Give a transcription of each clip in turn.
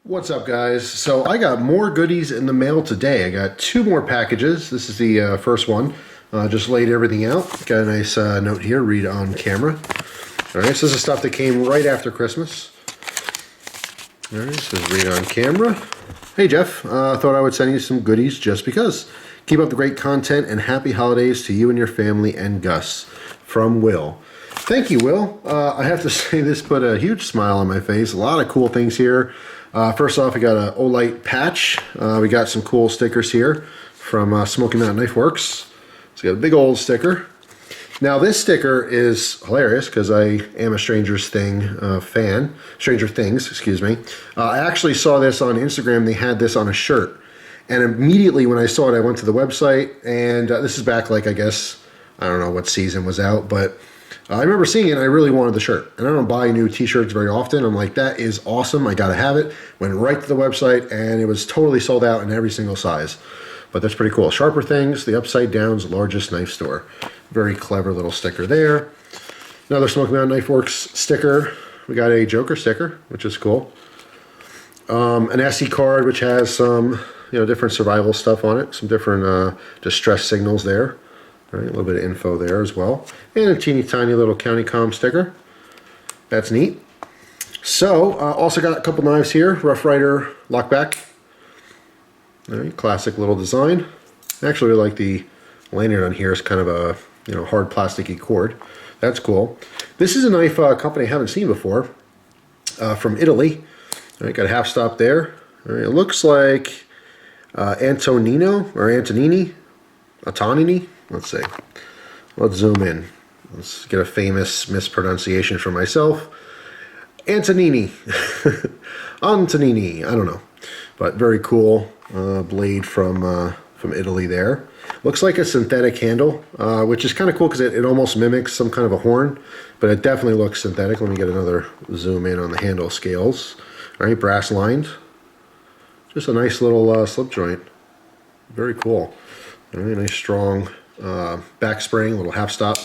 What's up, guys? So I got more goodies in the mail today. I got two more packages. This is the first one. Just laid everything out. Got a nice note here, read on camera. All right, so this is stuff that came right after Christmas. All right, so read on camera. Hey, Jeff. Thought I would send you some goodies just because. Keep up the great content and happy holidays to you and your family and Gus. From Will. Thank you, Will. I have to say this put a huge smile on my face. A lot of cool things here. First off, we got an Olight patch. We got some cool stickers here from Smoky Mountain Knife Works. So we got a big old sticker. Now this sticker is hilarious because I am a Stranger Things, excuse me. I actually saw this on Instagram. They had this on a shirt. And immediately when I saw it, I went to the website. And this is back like, I guess, I don't know what season was out, but I remember seeing it and I really wanted the shirt. And I don't buy new t-shirts very often. I'm like, that is awesome. I got to have it. Went right to the website and it was totally sold out in every single size. But that's pretty cool. Sharper Things, the Upside Down's largest knife store. Very clever little sticker there. Another Smoky Mountain Knife Works sticker. We got a Joker sticker, which is cool. An SD card, which has some, different survival stuff on it. Some different distress signals there. Right, a little bit of info there as well. And a teeny tiny little County Com sticker. That's neat. So, also got a couple knives here. Rough Rider lockback. All right, classic little design. I actually really like the lanyard on here. It's kind of a hard plasticky cord. That's cool. This is a knife company I haven't seen before. From Italy. All right, got a half stop there. All right, it looks like Antonino or Antonini. Antonini. Let's see. Let's zoom in. Let's get a famous mispronunciation for myself. Antonini. Antonini. I don't know. But very cool blade from Italy there. Looks like a synthetic handle, which is kind of cool because it almost mimics some kind of a horn. But it definitely looks synthetic. Let me get another zoom in on the handle scales. All right, brass lined. Just a nice little slip joint. Very cool. Very nice strong back spring, little half stop.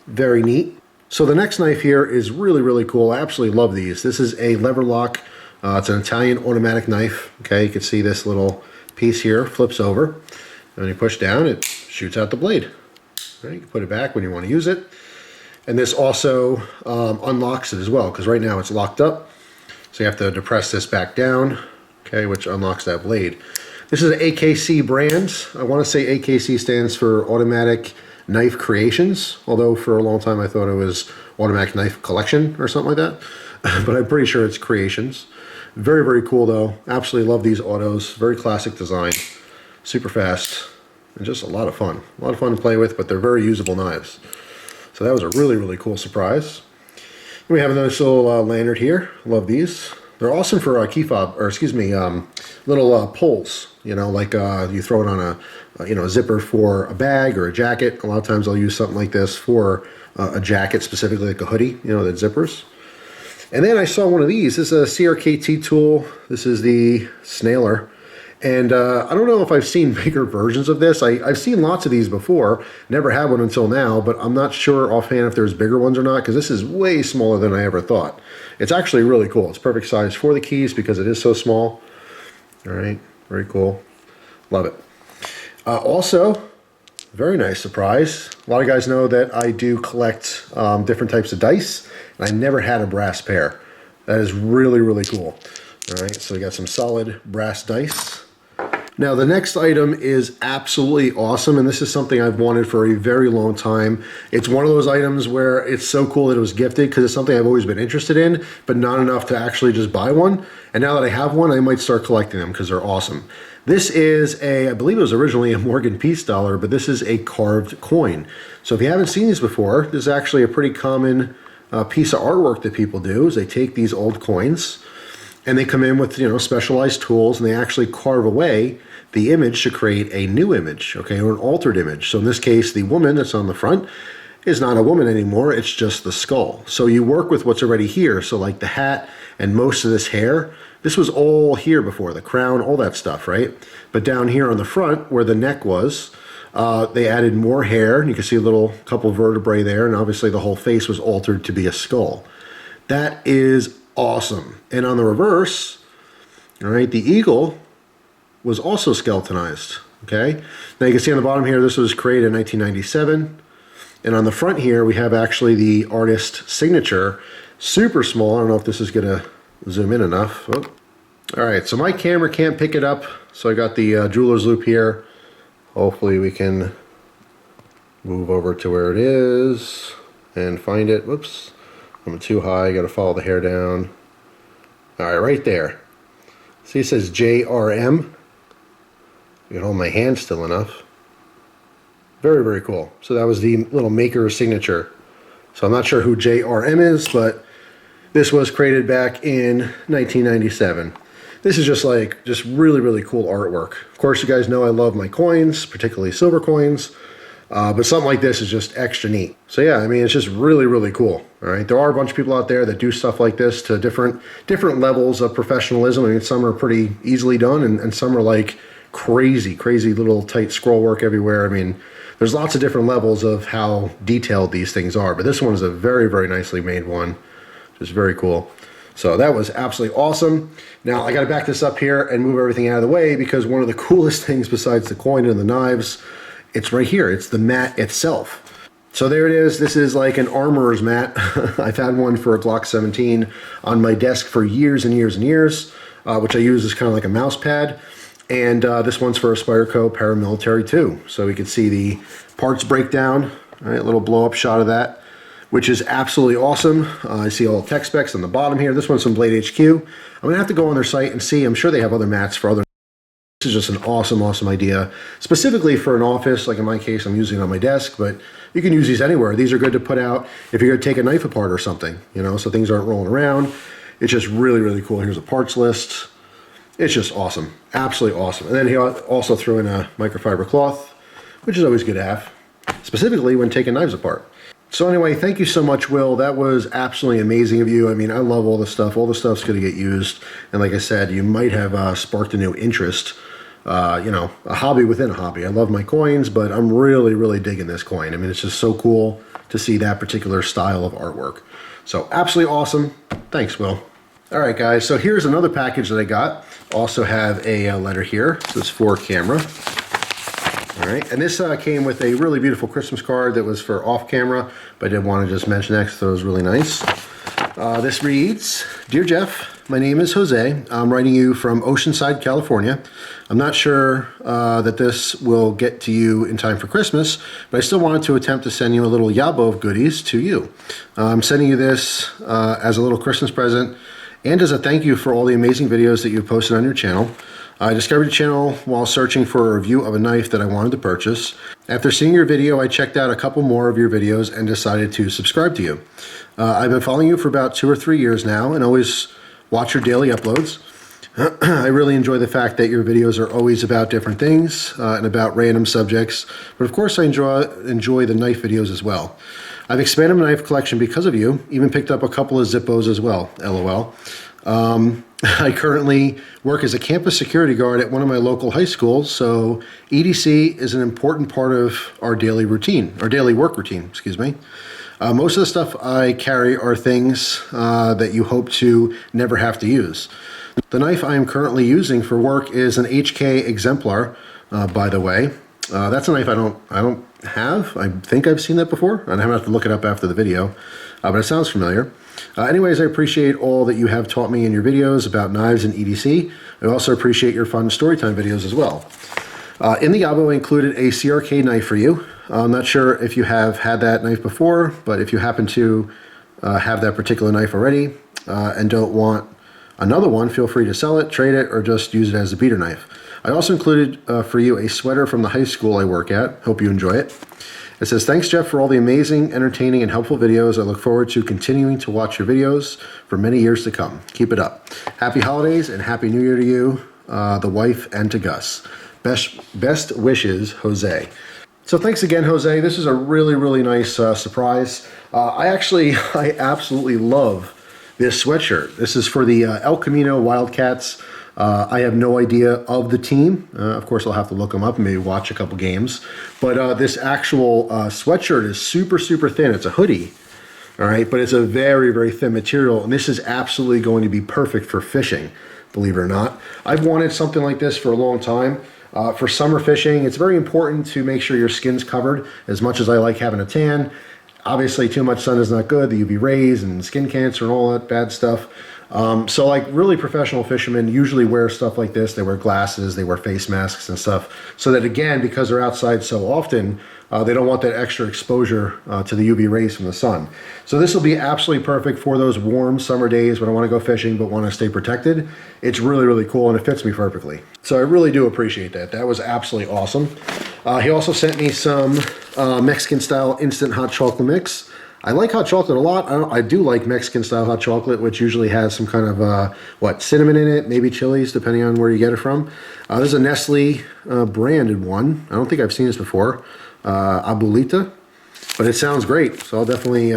Very neat. So the next knife here is really, really cool. I absolutely love these. This is a lever lock. It's an Italian automatic knife. Okay, you can see this little piece here flips over. And when you push down, it shoots out the blade. Right, you can put it back when you want to use it. And this also unlocks it as well, because right now it's locked up. So you have to depress this back down, okay, which unlocks that blade. This is an AKC brand. I want to say AKC stands for Automatic Knife Creations, although for a long time I thought it was Automatic Knife Collection or something like that. But I'm pretty sure it's Creations. Very, very cool though. Absolutely love these autos. Very classic design. Super fast. And just a lot of fun. A lot of fun to play with, but they're very usable knives. So that was a really, really cool surprise. We have a nice little lanyard here. Love these. They're awesome for key fob, or excuse me, little pulls. Like you throw it on a zipper for a bag or a jacket. A lot of times I'll use something like this for a jacket, specifically like a hoodie, that zippers. And then I saw one of these. This is a CRKT tool. This is the Snailor. And I don't know if I've seen bigger versions of this. I've seen lots of these before. Never had one until now, but I'm not sure offhand if there's bigger ones or not, because this is way smaller than I ever thought. It's actually really cool. It's perfect size for the keys because it is so small. All right, very cool. Love it. Also, very nice surprise. A lot of guys know that I do collect different types of dice, and I never had a brass pair. That is really, really cool. All right, so we got some solid brass dice. Now the next item is absolutely awesome, and this is something I've wanted for a very long time. It's one of those items where it's so cool that it was gifted because it's something I've always been interested in, but not enough to actually just buy one. And now that I have one, I might start collecting them because they're awesome. This is I believe it was originally a Morgan Peace dollar, but this is a carved coin. So if you haven't seen these before, this is actually a pretty common piece of artwork that people do, is they take these old coins and they come in with specialized tools, and they actually carve away the image to create a new image, okay, or an altered image. So in this case, the woman that's on the front is not a woman anymore, it's just the skull. So you work with what's already here. So like the hat and most of this hair, this was all here before, the crown, all that stuff, right? But down here on the front, where the neck was, they added more hair, and you can see a little couple vertebrae there, and obviously the whole face was altered to be a skull. That is awesome. And on the reverse, All right, the eagle was also skeletonized. Okay, now you can see on the bottom here, this was created in 1997. And on the front here, we have actually the artist signature, super small. I don't know if this is gonna zoom in enough. Oh. All right, so my camera can't pick it up. So I got the jeweler's loop here. Hopefully we can move over to where it is and find it. Whoops, I'm too high, gotta follow the hair down. All right, right there. See, it says JRM. I can hold my hand still enough. Very, very cool. So that was the little maker signature. So I'm not sure who JRM is, but this was created back in 1997. This is just really, really cool artwork. Of course, you guys know I love my coins, particularly silver coins, but something like this is just extra neat. So yeah, I mean, it's just really, really cool. All right, there are a bunch of people out there that do stuff like this to different levels of professionalism. I mean, some are pretty easily done, and some are like crazy little tight scroll work everywhere. I mean, there's lots of different levels of how detailed these things are, but this one is a very, very nicely made one. Just very cool. So that was absolutely awesome. Now I got to back this up here and move everything out of the way, because one of the coolest things besides the coin and the knives, it's right here. It's the mat itself. So there it is. This is like an armorer's mat. I've had one for a Glock 17 on my desk for years and years and years, which I use as kind of like a mouse pad. And this one's for a Spyderco paramilitary too. So we can see the parts breakdown. All right, a little blow up shot of that, which is absolutely awesome. I see all the tech specs on the bottom here. This one's from BladeHQ. I'm gonna have to go on their site and see. I'm sure they have other mats for other. This is just an awesome, awesome idea, specifically for an office. Like in my case, I'm using it on my desk, but you can use these anywhere. These are good to put out if you're gonna take a knife apart or something, you know, so things aren't rolling around. It's just really, really cool. Here's a parts list. It's just awesome, absolutely awesome. And then he also threw in a microfiber cloth, which is always good to have, specifically when taking knives apart. So anyway, thank you so much, Will. That was absolutely amazing of you. I mean, I love all this stuff. All the stuff's going to get used. And like I said, you might have sparked a new interest, you know, a hobby within a hobby. I love my coins, but I'm really, really digging this coin. I mean, it's just so cool to see that particular style of artwork. So absolutely awesome. Thanks, Will. All right, guys, so here's another package that I got. Also have a letter here. This is for camera. All right, and this came with a really beautiful Christmas card that was for off camera, but I did want to just mention that because it was really nice. This reads, Dear Jeff, my name is Jose. I'm writing you from Oceanside, California. I'm not sure that this will get to you in time for Christmas, but I still wanted to attempt to send you a little YABO of goodies to you. I'm sending you this as a little Christmas present and as a thank you for all the amazing videos that you've posted on your channel. I discovered your channel while searching for a review of a knife that I wanted to purchase. After seeing your video, I checked out a couple more of your videos and decided to subscribe to you. I've been following you for about 2 or 3 years now and always watch your daily uploads. I really enjoy the fact that your videos are always about different things and about random subjects, but of course I enjoy the knife videos as well. I've expanded my knife collection because of you, even picked up a couple of Zippos as well, LOL. I currently work as a campus security guard at one of my local high schools, so EDC is an important part of our daily routine, our daily work routine, excuse me. Most of the stuff I carry are things that you hope to never have to use. The knife I am currently using for work is an HK Exemplar, by the way. That's a knife I don't have. I think I've seen that before. I'm gonna have to look it up after the video, but it sounds familiar. Anyways, I appreciate all that you have taught me in your videos about knives and EDC. I also appreciate your fun storytime videos as well. In the YABO, I included a CRK knife for you. I'm not sure if you have had that knife before, but if you happen to have that particular knife already and don't want another one, feel free to sell it, trade it, or just use it as a beater knife. I also included for you a sweater from the high school I work at. Hope you enjoy it. It says, thanks, Jeff, for all the amazing, entertaining, and helpful videos. I look forward to continuing to watch your videos for many years to come. Keep it up. Happy holidays and Happy New Year to you, the wife, and to Gus. Best wishes, Jose. So thanks again, Jose. This is a really, really nice surprise. I absolutely love this sweatshirt. This is for the El Camino Wildcats. I have no idea of the team. Of course, I'll have to look them up and maybe watch a couple games. But this actual sweatshirt is super, super thin. It's a hoodie. All right, but it's a very, very thin material, and this is absolutely going to be perfect for fishing, believe it or not. I've wanted something like this for a long time. For summer fishing, it's very important to make sure your skin's covered. As much as I like having a tan, obviously too much sun is not good, the UV rays and skin cancer and all that bad stuff. So like really professional fishermen usually wear stuff like this. They wear glasses, they wear face masks and stuff, so that again, because they're outside so often, they don't want that extra exposure to the UV rays from the sun. So this will be absolutely perfect for those warm summer days when I want to go fishing but want to stay protected. It's really, really cool, and it fits me perfectly. So I really do appreciate that. That was absolutely awesome. He also sent me some Mexican style instant hot chocolate mix. I like hot chocolate a lot. I do like Mexican style hot chocolate, which usually has some kind of, cinnamon in it, maybe chilies, depending on where you get it from. There's a Nestle branded one. I don't think I've seen this before. Abuelita, but it sounds great. So I'll definitely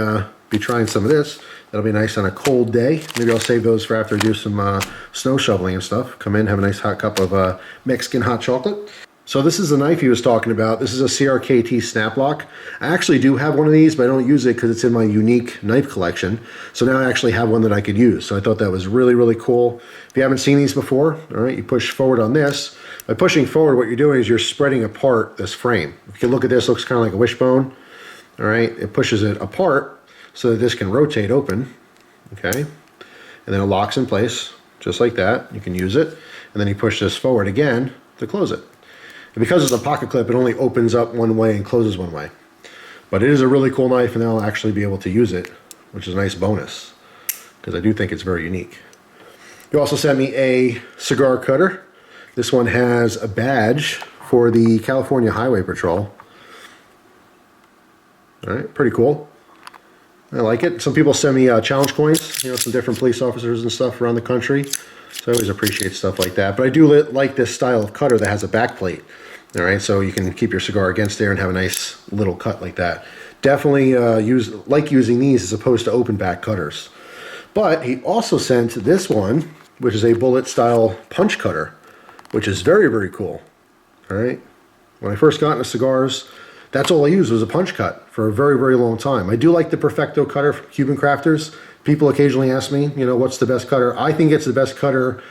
be trying some of this. That'll be nice on a cold day. Maybe I'll save those for after I do some snow shoveling and stuff. Come in, have a nice hot cup of Mexican hot chocolate. So this is the knife he was talking about. This is a CRKT snap lock. I actually do have one of these, but I don't use it because it's in my unique knife collection. So now I actually have one that I could use. So I thought that was really, really cool. If you haven't seen these before, all right, you push forward on this. By pushing forward, what you're doing is you're spreading apart this frame. If you look at this, it looks kind of like a wishbone. All right, it pushes it apart so that this can rotate open, okay? And then it locks in place, just like that. You can use it. And then you push this forward again to close it. And because it's a pocket clip, it only opens up one way and closes one way. But it is a really cool knife, and I'll actually be able to use it, which is a nice bonus, because I do think it's very unique. You also sent me a cigar cutter. This one has a badge for the California Highway Patrol. All right, pretty cool. I like it. Some people send me challenge coins, you know, some different police officers and stuff around the country. So I always appreciate stuff like that. But I do like this style of cutter that has a back plate. All right, so you can keep your cigar against there and have a nice little cut like that. Definitely like using these as opposed to open back cutters. But he also sent this one, which is a bullet style punch cutter, which is very, very cool. All right, when I first got into cigars, that's all I used was a punch cut for a very, very long time. I do like the Perfecto cutter from Cuban Crafters. People occasionally ask me, you know, what's the best cutter? I think it's the best cutter,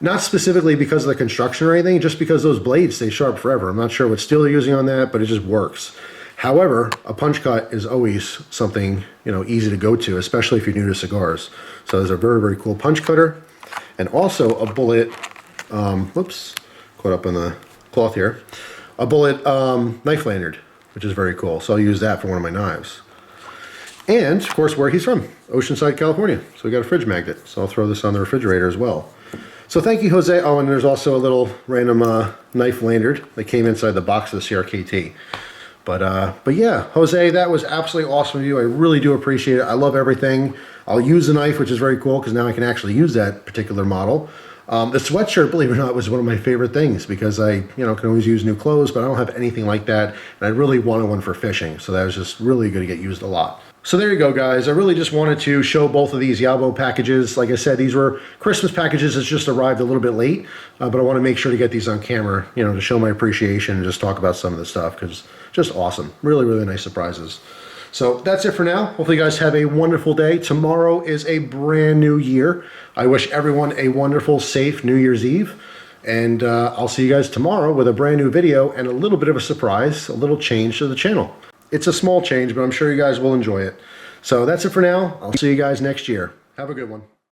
not specifically because of the construction or anything, just because those blades stay sharp forever. I'm not sure what steel you're using on that, but it just works. However, a punch cut is always something, you know, easy to go to, especially if you're new to cigars. So there's a very, very cool punch cutter, and also a bullet, whoops, caught up on the cloth here, a bullet knife lanyard, which is very cool. So I'll use that for one of my knives. And, of course, where he's from, Oceanside, California. So we got a fridge magnet. So I'll throw this on the refrigerator as well. So thank you, Jose. Oh, and there's also a little random knife lanyard that came inside the box of the CRKT. But yeah, Jose, that was absolutely awesome of you. I really do appreciate it. I love everything. I'll use the knife, which is very cool, because now I can actually use that particular model. The sweatshirt, believe it or not, was one of my favorite things, because I, you know, can always use new clothes, but I don't have anything like that. And I really wanted one for fishing. So that was just really going to get used a lot. So there you go, guys. I really just wanted to show both of these YABO packages. Like I said, these were Christmas packages that just arrived a little bit late, but I want to make sure to get these on camera, you know, to show my appreciation and just talk about some of the stuff, because just awesome. Really, really nice surprises. So that's it for now. Hopefully you guys have a wonderful day. Tomorrow is a brand new year. I wish everyone a wonderful, safe New Year's Eve. And I'll see you guys tomorrow with a brand new video and a little bit of a surprise, a little change to the channel. It's a small change, but I'm sure you guys will enjoy it. So that's it for now. I'll see you guys next year. Have a good one.